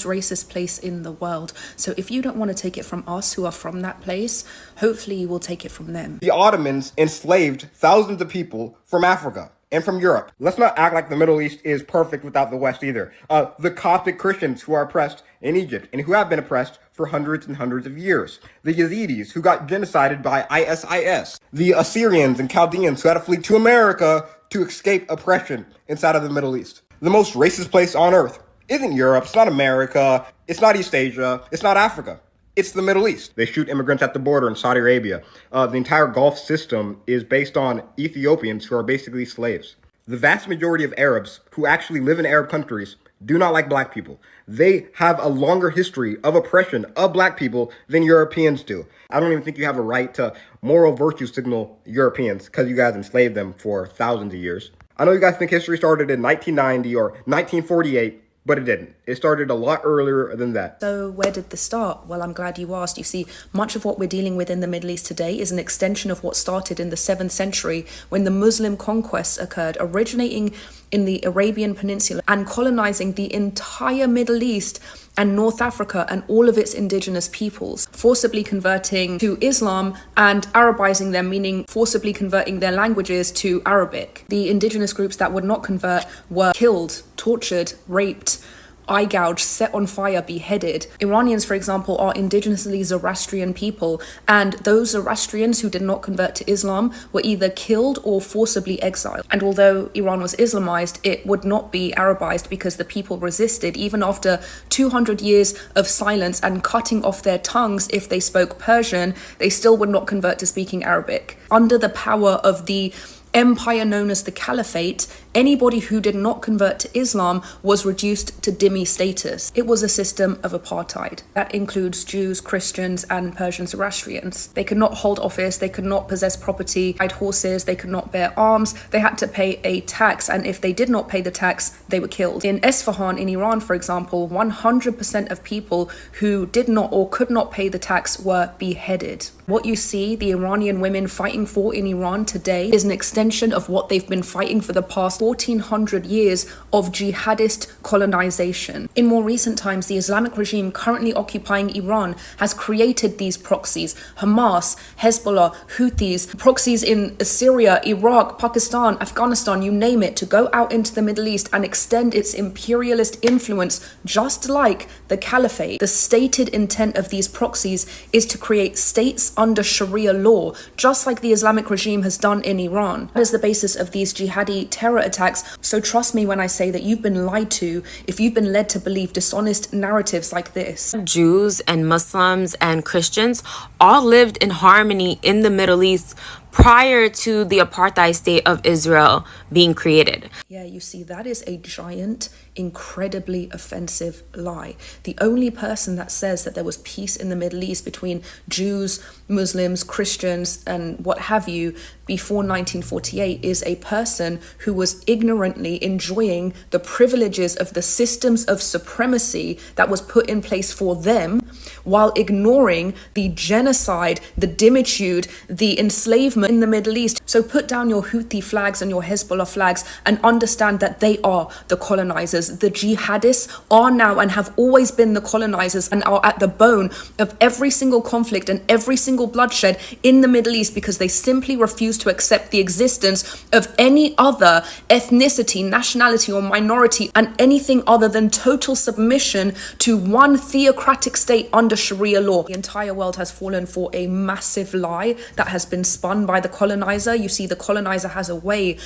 racist place in the world. So if you don't want to take it from us who are from that place, hopefully you will take it from them. The Ottomans enslaved thousands of people from Africa and from Europe. Let's not act like the Middle East is perfect without the West either. The Coptic Christians who are oppressed in Egypt and who have been oppressed for hundreds and hundreds of years. The Yazidis who got genocided by ISIS. The Assyrians and Chaldeans who had to flee to America to escape oppression inside of the Middle East. The most racist place on earth isn't Europe, it's not America, it's not East Asia, it's not Africa. It's the Middle East. They shoot immigrants at the border in Saudi Arabia. The entire Gulf system is based on Ethiopians who are basically slaves. The vast majority of Arabs who actually live in Arab countries do not like black people. They have a longer history of oppression of black people than Europeans do. I don't even think you have a right to moral virtue signal Europeans because you guys enslaved them for thousands of years. I know you guys think history started in 1990 or 1948, but it didn't. It started a lot earlier than that. So where did this start? Well, I'm glad you asked. You see, much of what we're dealing with in the Middle East today is an extension of what started in the 7th century when the Muslim conquests occurred, originating in the Arabian Peninsula and colonizing the entire Middle East and North Africa and all of its indigenous peoples, forcibly converting to Islam and Arabizing them, meaning forcibly converting their languages to Arabic. The indigenous groups that would not convert were killed, tortured, raped, eye gouged, set on fire, beheaded. Iranians, for example, are indigenously Zoroastrian people, and those Zoroastrians who did not convert to Islam were either killed or forcibly exiled. And although Iran was Islamized, it would not be Arabized because the people resisted. Even after 200 years of silence and cutting off their tongues if they spoke Persian, they still would not convert to speaking Arabic. Under the power of the empire known as the Caliphate, anybody who did not convert to Islam was reduced to dhimmi status. It was a system of apartheid. That includes Jews, Christians, and Persian Zoroastrians. They could not hold office, they could not possess property, ride horses, they could not bear arms, they had to pay a tax, and if they did not pay the tax, they were killed. In Esfahan in Iran, for example, 100% of people who did not or could not pay the tax were beheaded. What you see the Iranian women fighting for in Iran today is an extension of what they've been fighting for the past 1400 years of jihadist colonization. In more recent times, the Islamic regime currently occupying Iran has created these proxies: Hamas, Hezbollah, Houthis, proxies in Syria, Iraq, Pakistan, Afghanistan, you name it, to go out into the Middle East and extend its imperialist influence just like the Caliphate. The stated intent of these proxies is to create states under Sharia law, just like the Islamic regime has done in Iran. That is the basis of these jihadi terror attacks. So trust me when I say that you've been lied to if you've been led to believe dishonest narratives like this. Jews and Muslims and Christians all lived in harmony in the Middle East prior to the apartheid state of Israel being created. Yeah, you see, that is a giant, incredibly offensive lie. The only person that says that there was peace in the Middle East between Jews, Muslims, Christians, and what have you before 1948 is a person who was ignorantly enjoying the privileges of the systems of supremacy that was put in place for them, while ignoring the genocide, the dimitude, the enslavement in the Middle East. So put down your Houthi flags and your Hezbollah flags and understand that they are the colonizers. The jihadists are now and have always been the colonizers and are at the bone of every single conflict and every single bloodshed in the Middle East because they simply refuse to accept the existence of any other ethnicity, nationality, or minority and anything other than total submission to one theocratic state under Sharia law. The entire world has fallen for a massive lie that has been spun by the colonizer. You see, the colonizer has a way